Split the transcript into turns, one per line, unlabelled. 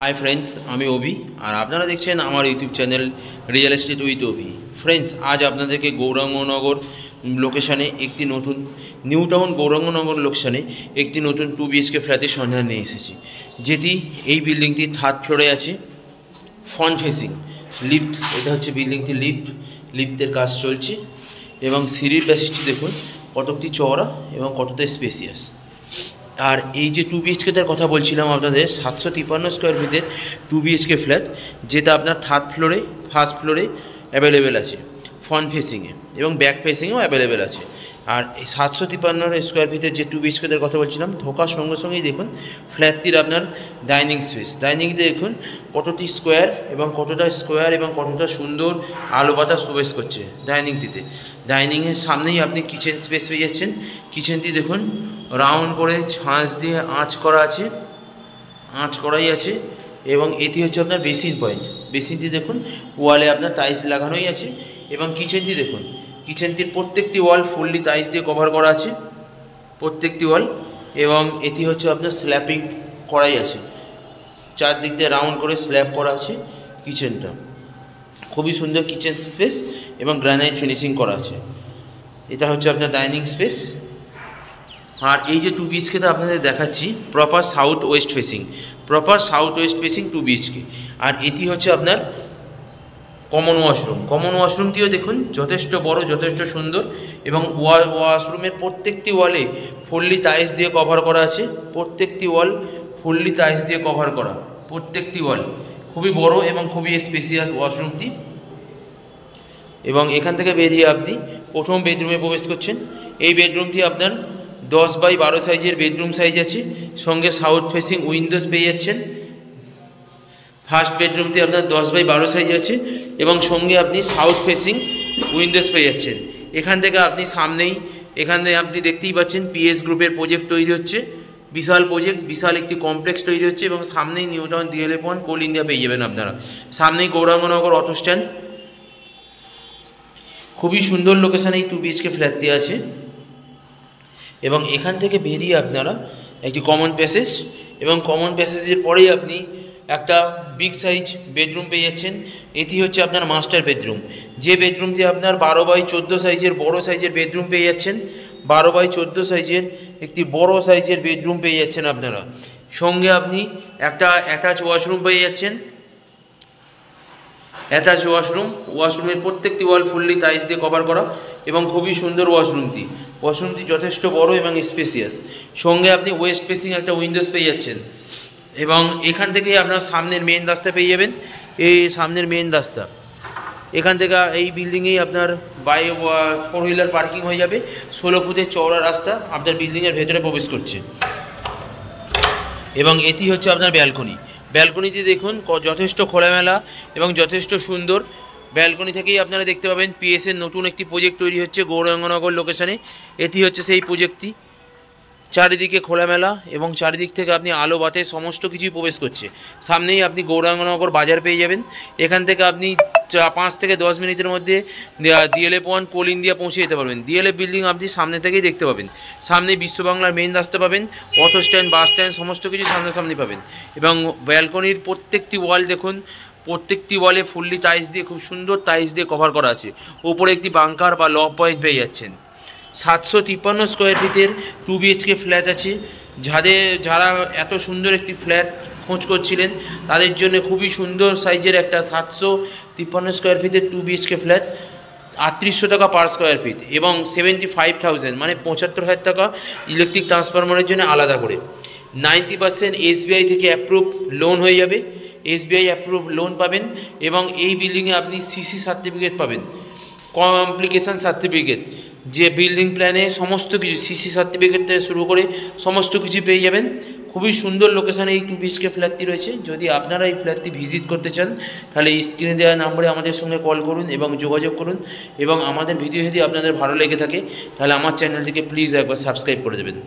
Hi friends आमी ओबी और आपनारा देखছেন আমার YouTube channel Real Estate with OB. Friends आज আপনাদেরকে গৌরাঙ্গনগর লোকেশনে একটি নতুন নিউ টাউন গৌরাঙ্গনগর লোকেশনে একটি নতুন 2 BHK ফ্ল্যাটের সন্ধান নিয়ে এসেছি, যেটি এই বিল্ডিংটি থার্ড ফ্লোরে আছে, ফ্রন্ট ফেসিং লিফট। এটা হচ্ছে বিল্ডিংটি লিফটের কাজ চলছে এবং সিঁড়ির প্যাসেজটি দেখুন কতটি চওড়া এবং কতটা স্পেসিয়াস। আর এই যে 2 BHKটার কথা বলছিলাম আপনাদের, 753 স্কোয়ার ফিটের 2 BHK ফ্ল্যাট, যেটা আপনার থার্ড ফ্লোরে ফার্স্ট ফ্লোরে অ্যাভেলেবেল আছে, ফ্রন্ট ফেসিংয়ে এবং ব্যাক ফেসিংয়েও অ্যাভেলেবেল আছে। আর এই 753 স্কোয়ার ফিটের যে 2 BHKটার কথা বলছিলাম, ঢোকার সঙ্গে সঙ্গেই দেখুন ফ্ল্যাটটির আপনার ডাইনিং স্পেস, ডাইনিংতে দেখুন কতটি স্কোয়ার এবং কতটা সুন্দর আলো বাতাস প্রবেশ করছে ডাইনিংটিতে। ডাইনিংয়ের সামনেই আপনি কিচেন স্পেস পেয়ে যাচ্ছেন। কিচেনটি দেখুন রাউন্ড করে ছাঁচ দিয়ে আঁচ করাই আছে এবং এটি হচ্ছে আপনার বেসিন পয়েন্ট। বেসিনটি দেখুন ওয়ালে আপনার টাইলস লাগানোই আছে এবং কিচেনটি দেখুন, কিচেনটির প্রত্যেকটি ওয়াল ফুললি টাইলস দিয়ে কভার করা আছে প্রত্যেকটি ওয়াল, এবং এটি হচ্ছে আপনার স্ল্যাপিং করাই আছে, চারদিক দিয়ে রাউন্ড করে স্ল্যাব করা আছে। কিচেনটা খুবই সুন্দর কিচেন স্পেস এবং গ্রানাইট ফিনিশিং করা আছে। এটা হচ্ছে আপনার ডাইনিং স্পেস। আর এই যে 2 BHKটা আপনাদের দেখাচ্ছি proper south West facing 2 BHK। আর এটি হচ্ছে আপনার কমন ওয়াশরুমটিও দেখুন যথেষ্ট বড়, যথেষ্ট সুন্দর এবং ওয়াশরুমের প্রত্যেকটি ওয়ালে ফুললি টাইলস দিয়ে কভার করা আছে। প্রত্যেকটি ওয়াল খুবই বড় এবং খুবই স্পেসিয়াস ওয়াশরুমটি। এবং এখান থেকে বেরিয়ে আপনি প্রথম বেডরুমে প্রবেশ করছেন। এই বেডরুমটি আপনার 10x12 সাইজের বেডরুম সাইজ আছে, সঙ্গে সাউথ ফেসিং উইন্ডোজ পেয়ে যাচ্ছেন। ফার্স্ট বেডরুমটি আপনার 10x12 সাইজ আছে এবং সঙ্গে আপনি সাউথ ফেসিং উইন্ডোজ পেয়ে যাচ্ছেন। এখানে আপনি দেখতেই পাচ্ছেন পিএস গ্রুপের প্রজেক্ট তৈরি হচ্ছে, বিশাল একটি কমপ্লেক্স তৈরি হচ্ছে এবং সামনেই নিউ টাউন DLF কোল ইন্ডিয়া পেয়ে যাবেন আপনারা। সামনেই গৌরাঙ্গনগর অটো স্ট্যান্ড। খুবই সুন্দর লোকেশানে এই 2 BHK ফ্ল্যাটটি আছে এবং এখান থেকে বেরিয়ে আপনারা একটি কমন প্যাসেজ এবং কমন প্যাসেজের পরেই আপনি একটা বিগ সাইজ বেডরুম পেয়ে যাচ্ছেন। এটি হচ্ছে আপনার মাস্টার বেডরুম, যে বেডরুমটি আপনার 12x14 সাইজের বড় সাইজের বেডরুম পেয়ে যাচ্ছেন। 12x14 সাইজের একটি বড় সাইজের বেডরুম পেয়ে যাচ্ছেন আপনারা। সঙ্গে আপনি একটা অ্যাটাচ ওয়াশরুম পেয়ে যাচ্ছেন। ওয়াশরুমের প্রত্যেকটি ওয়াল ফুললি টাইলস দিয়ে কভার করা এবং খুবই সুন্দর ওয়াশরুমটি যথেষ্ট বড় এবং স্পেসিয়াস। সঙ্গে আপনি ওয়েস্ট ফেসিং একটা উইন্ডোজ পেয়ে যাচ্ছেন এবং এখান থেকেই আপনার সামনের মেন রাস্তা পেয়ে যাবেন। এই সামনের মেন রাস্তা, এখান থেকে এই বিল্ডিংয়েই আপনার 4 হুইলার পার্কিং হয়ে যাবে। 16 ফুটের চওড়া রাস্তা আপনার বিল্ডিংয়ের ভেতরে প্রবেশ করছে এবং এটি হচ্ছে আপনার ব্যালকনিটি দেখুন যথেষ্ট খোলামেলা এবং যথেষ্ট সুন্দর। ব্যালকনি থেকেই আপনারা দেখতে পাবেন পিএসের নতুন একটি প্রজেক্ট তৈরি হচ্ছে গৌরাঙ্গনগর লোকেশানে। এটি হচ্ছে সেই প্রজেক্টটি। চারিদিকে খোলামেলা এবং চারিদিক থেকে আপনি আলো বাতাস সমস্ত কিছুই প্রবেশ করছে। সামনেই আপনি গৌরাঙ্গনগর বাজার পেয়ে যাবেন। এখান থেকে আপনি 5 থেকে 10 মিনিটের মধ্যে DLF কোল ইন্ডিয়া পৌঁছে যেতে পারবেন। DLF বিল্ডিং আপনি সামনে থেকেই দেখতে পাবেন। সামনে বিশ্ববাংলার মেইন রাস্তা পাবেন, অটো স্ট্যান্ড, বাস স্ট্যান্ড সমস্ত কিছু সামনাসামনি পাবেন। এবং ব্যালকনির প্রত্যেকটি ওয়াল দেখুন, প্রত্যেকটি ওয়ালে ফুললি টাইলস দিয়ে খুব সুন্দর টাইলস দিয়ে কভার করা আছে। ওপরে একটি বাংকার বা লক পয়েন্ট পেয়ে যাচ্ছেন। 753 স্কোয়ার ফিটের 2 BHK ফ্ল্যাট আছে। যারা এত সুন্দর একটি ফ্ল্যাট খোঁজ করছিলেন তাদের জন্য খুবই সুন্দর সাইজের একটা 753 স্কোয়ার ফিটের 2 BHK ফ্ল্যাট 3800 টাকা পার স্কোয়ার ফিট এবং 75,000 মানে 75,000 টাকা ইলেকট্রিক ট্রান্সফরমারের জন্য আলাদা করে। 90% SBI থেকে অ্যাপ্রুভ লোন হয়ে যাবে, SBI অ্যাপ্রুভ লোন পাবেন এবং এই বিল্ডিংয়ে আপনি CC সার্টিফিকেট পাবেন, কমপ্লিকেশন সার্টিফিকেট, যে বিল্ডিং প্ল্যানে সমস্ত কিছু CC সার্টিফিকেট থেকে শুরু করে সমস্ত কিছু পেয়ে যাবেন। খুবই সুন্দর লোকেশানে এই 2 BHK ফ্ল্যাটটি রয়েছে। যদি আপনারা এই ফ্ল্যাটটি ভিজিট করতে চান তাহলে স্ক্রিনে দেওয়া নম্বরে আমাদের সঙ্গে কল করুন এবং যোগাযোগ করুন। এবং আমাদের ভিডিও যদি আপনাদের ভালো লেগে থাকে তাহলে আমার চ্যানেলটিকে প্লিজ একবার সাবস্ক্রাইব করে দেবেন।